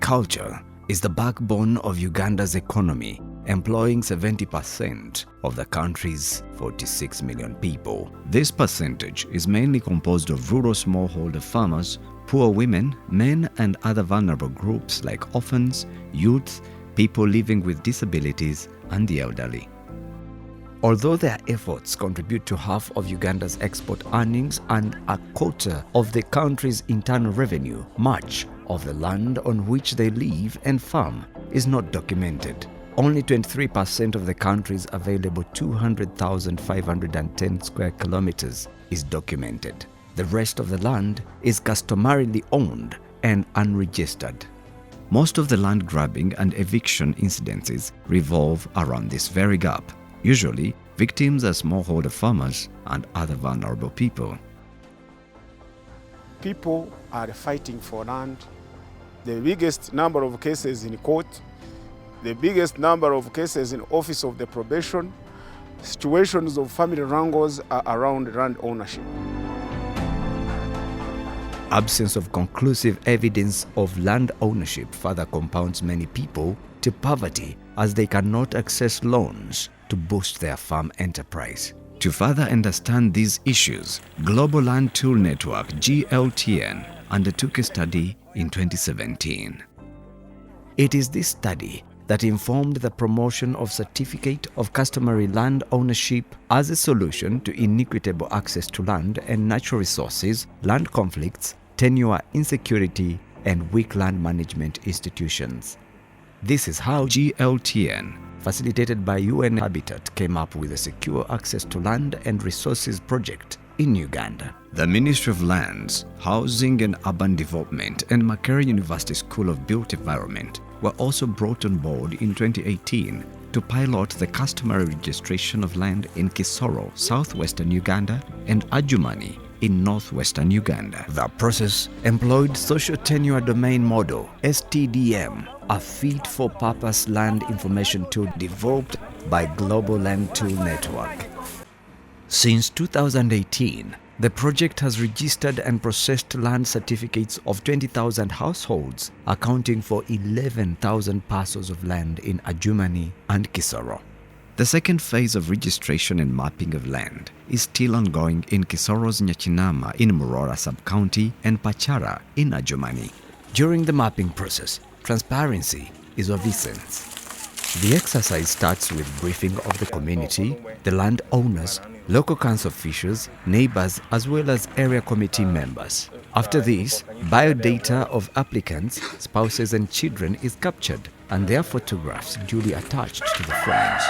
Agriculture is the backbone of Uganda's economy, employing 70% of the country's 46 million people. This percentage is mainly composed of rural smallholder farmers, poor women, men and other vulnerable groups like orphans, youth, people living with disabilities and the elderly. Although their efforts contribute to half of Uganda's export earnings and a quarter of the country's internal revenue, much of the land on which they live and farm is not documented. Only 23% of the country's available 200,510 square kilometers is documented. The rest of the land is customarily owned and unregistered. Most of the land grabbing and eviction incidences revolve around this very gap. Usually, victims are smallholder farmers and other vulnerable people. People are fighting for land. The biggest number of cases in court, the biggest number of cases in office of the probation, situations of family wrangles are around land ownership. Absence of conclusive evidence of land ownership further compounds many people to poverty as they cannot access loans to boost their farm enterprise. To further understand these issues, Global Land Tool Network (GLTN) undertook a study in 2017. It is this study that informed the promotion of Certificate of Customary Land Ownership as a solution to inequitable access to land and natural resources, land conflicts, tenure insecurity, and weak land management institutions. This is how GLTN, facilitated by UN Habitat, came up with a secure access to land and resources project in Uganda. The Ministry of Lands, Housing and Urban Development and Makerere University School of Built Environment were also brought on board in 2018 to pilot the customary registration of land in Kisoro, southwestern Uganda, and Adjumani in northwestern Uganda. The process employed Social Tenure Domain Model (STDM), a fit-for-purpose land information tool developed by Global Land Tool Network. Since 2018, the project has registered and processed land certificates of 20,000 households, accounting for 11,000 parcels of land in Adjumani and Kisoro. The second phase of registration and mapping of land is still ongoing in Kisoro's Nyachinama in Murora Sub-County and Pachara in Adjumani. During the mapping process, transparency is of essence. The exercise starts with briefing of the community, the landowners, local council officials, neighbors, as well as area committee members. After this, biodata of applicants, spouses and children is captured and their photographs duly attached to the forms.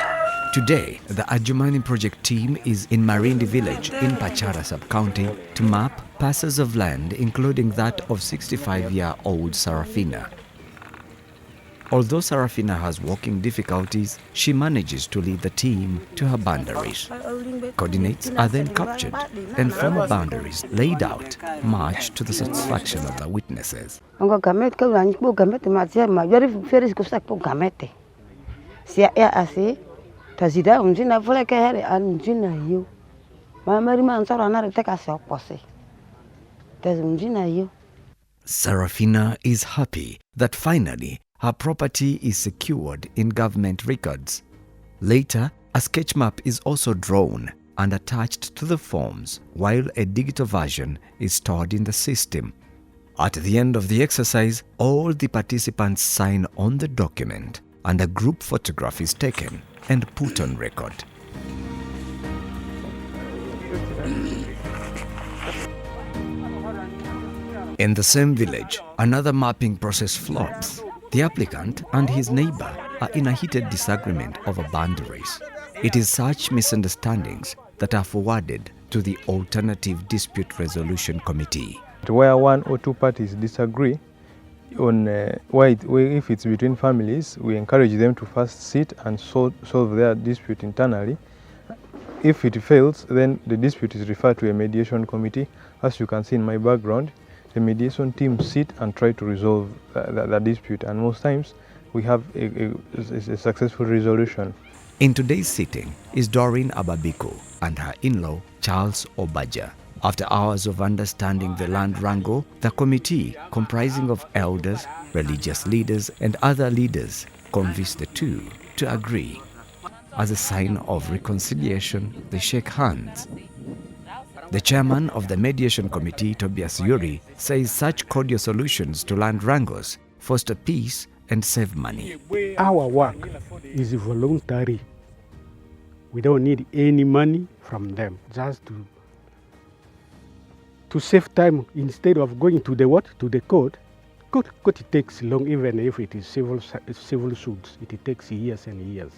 Today, the Adjumani project team is in Marindi village in Pachara sub-county to map parcels of land, including that of 65-year-old Sarafina. Although Sarafina has walking difficulties, she manages to lead the team to her boundaries. Coordinates are then captured and formal boundaries laid out, much to the satisfaction of the witnesses. Sarafina is happy that finally her property is secured in government records. Later, a sketch map is also drawn and attached to the forms, while a digital version is stored in the system. At the end of the exercise, all the participants sign on the document and a group photograph is taken and put on record. In the same village, another mapping process floats. The applicant and his neighbor are in a heated disagreement over boundaries. It is such misunderstandings that are forwarded to the Alternative Dispute Resolution Committee. Where one or two parties disagree on if it's between families, we encourage them to first sit and solve their dispute internally. If it fails, then the dispute is referred to a mediation committee. As you can see in my background, the mediation team sit and try to resolve the dispute, and most times we have a successful resolution. In today's sitting is Doreen Ababiku and her in-law Charles Obaja. After hours of understanding the land wrangle, the committee, comprising of elders, religious leaders and other leaders, convinced the two to agree. As a sign of reconciliation, they shake hands. The chairman of the mediation committee, Tobias Yuri, says such cordial solutions to land wrangles foster peace and save money. Our work is voluntary. We don't need any money from them, just to save time instead of going to the court. Court takes long, even if it is civil suits, it takes years and years.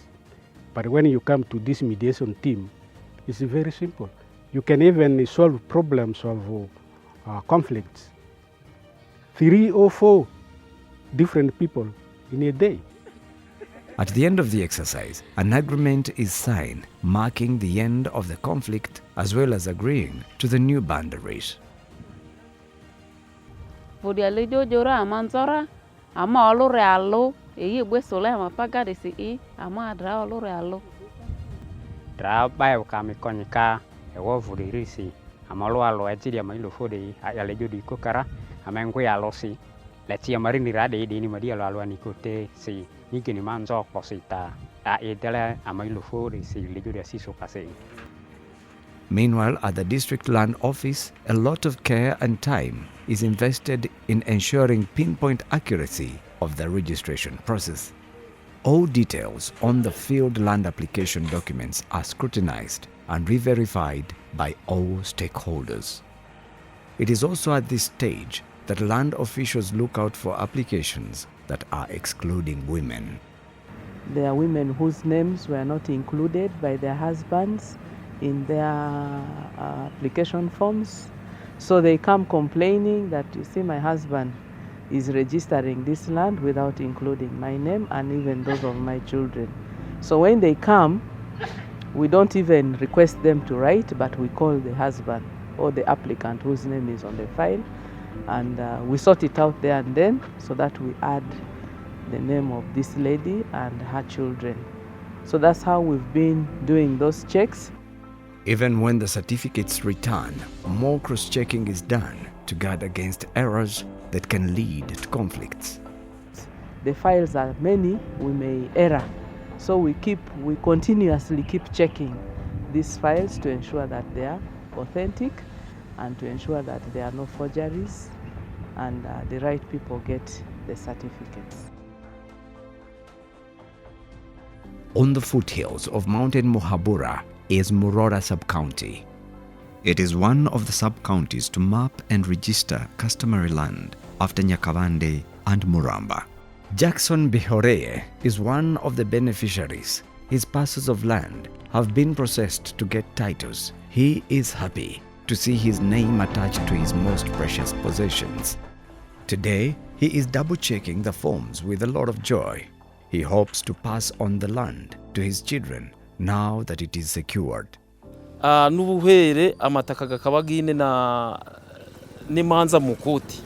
But when you come to this mediation team, it's very simple. You can even solve problems of conflicts. 3 or 4 different people in a day. At the end of the exercise, an agreement is signed, marking the end of the conflict as well as agreeing to the new boundaries. Meanwhile, at the district land office, a lot of care and time is invested in ensuring pinpoint accuracy of the registration process. All details on the field land application documents are scrutinized and re-verified by all stakeholders. It is also at this stage that land officials look out for applications that are excluding women. There are women whose names were not included by their husbands in their application forms. So they come complaining that, you see, my husband is registering this land without including my name and even those of my children. So when they come, we don't even request them to write, but we call the husband or the applicant whose name is on the file, and we sort it out there and then, so that we add the name of this lady and her children. So that's how we've been doing those checks. Even when the certificates return, more cross-checking is done to guard against errors that can lead to conflicts. The files are many, we may error. So we continuously keep checking these files to ensure that they are authentic and to ensure that there are no forgeries and the right people get the certificates. On the foothills of Mountain Muhabura is Murora Sub-County. It is one of the sub-counties to map and register customary land after Nyakavande and Muramba. Jackson Bihoreye is one of the beneficiaries. His parcels of land have been processed to get titles. He is happy to see his name attached to his most precious possessions. Today, he is double-checking the forms with a lot of joy. He hopes to pass on the land to his children now that it is secured. N'ubuhere amataka gakaba gine na n'imanza mu koti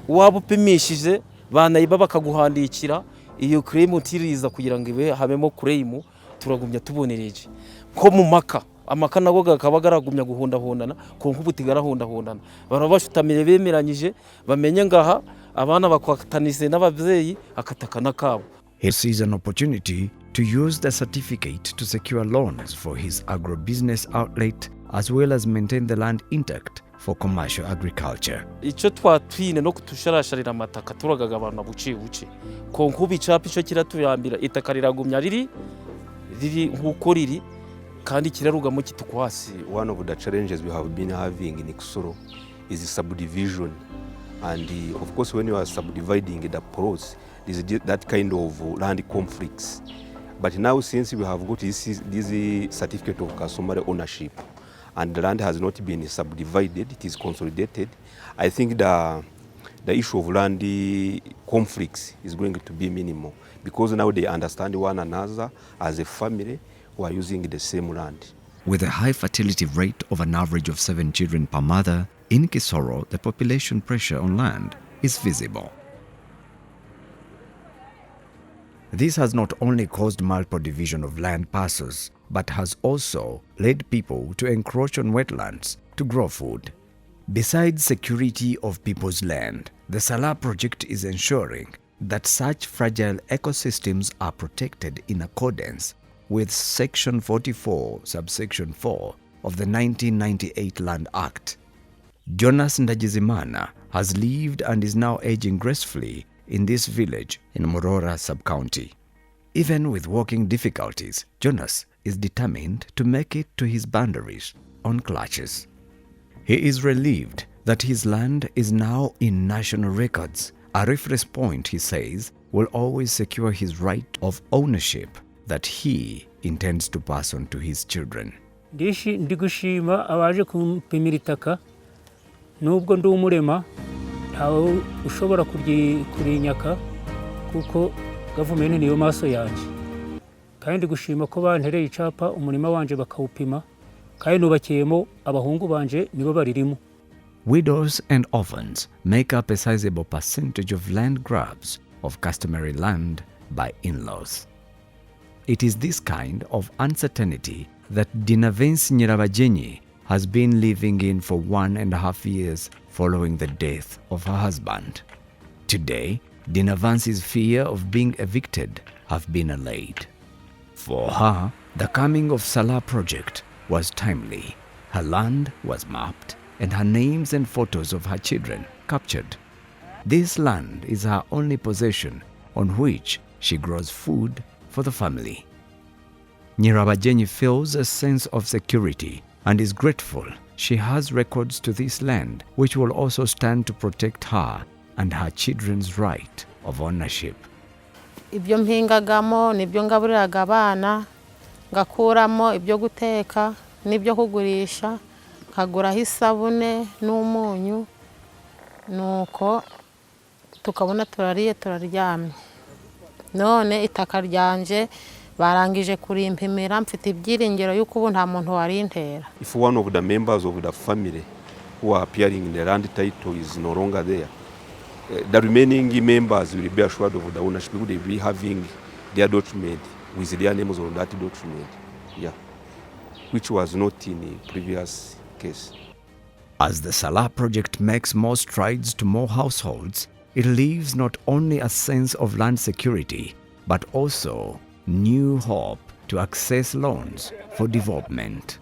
waba upimishije banayiba bakaguhandikira iyo claim utiriza kugira ngo ibe habemo claim turagumya tubonereje ko mu maka amaka nago gakaba garagumya guhondahondana ko nk'ubutigara hondahondana barabashutamire bemeranyije bamenye ngaha abana bakwatanise n'abavyeyi akataka nakabo. He sees an opportunity to use the certificate to secure loans for his agro-business outlet as well as maintain the land intact for commercial agriculture. Ico twatwine no kutusharasharira amataka turagaga abantu buci buci ko nkubi capi cyo kiratuyambira itaka riragumya riri nkuko riri kandi kirarugamo kitukwasi. One of the challenges we have been having in Kisoro is the subdivision, and of course when you are subdividing the plots, there is that kind of land conflicts. But now, since we have got this certificate of customary ownership and the land has not been subdivided, it is consolidated, I think the issue of land conflicts is going to be minimal, because now they understand one another as a family who are using the same land. With a high fertility rate of an average of 7 children per mother, in Kisoro, the population pressure on land is visible. This has not only caused multiple division of land parcels, but has also led people to encroach on wetlands to grow food. Besides security of people's land, the SALaR project is ensuring that such fragile ecosystems are protected in accordance with Section 44, subsection 4 of the 1998 Land Act. Jonas Ndagizimana has lived and is now aging gracefully in this village in Murora sub-county. Even with walking difficulties, Jonas is determined to make it to his boundaries on clutches. He is relieved that his land is now in national records, a reference point, he says, will always secure his right of ownership that he intends to pass on to his children. Ndigushima abaje kumpimira itaka nubwo ndi umurema ntawe ushobora kurinyaka kuko gavumenti niyo maso yanje kandi gushima ko bantereye icapa umurima wanje bakawupima kandi nubakiyemo abahungu banje nibo baririmo. Widows and orphans make up a sizable percentage of land grabs of customary land by in-laws. It is this kind of uncertainty that Dinavance Nyirabajenyi has been living in for 1.5 years following the death of her husband. Today, Dinavance's fear of being evicted have been allayed. For her, the coming of SALaR project was timely. Her land was mapped and her names and photos of her children captured. This land is her only possession on which she grows food for the family. Nyirabajenyi feels a sense of security and is grateful she has records to this land which will also stand to protect her and her children's right of ownership. Ibyo mpingagamo nibyo ngaburiraga abana ngakuramo ibyo guteka nibyo kugurisha nkaguraho isabune n'umunyu nuko tukabona turariye turaryamye. None itaka ryanje barangije kurimpimira mfite ibyiringiro yuko ubu nta muntu warintera. If one of the members of the family who are appearing in the land title is no longer there, the remaining members will be assured of the ownership. They will be having their document with their names on that document, yeah, which was not in the previous case. As the SALaR project makes more strides to more households, it leaves not only a sense of land security, but also new hope to access loans for development.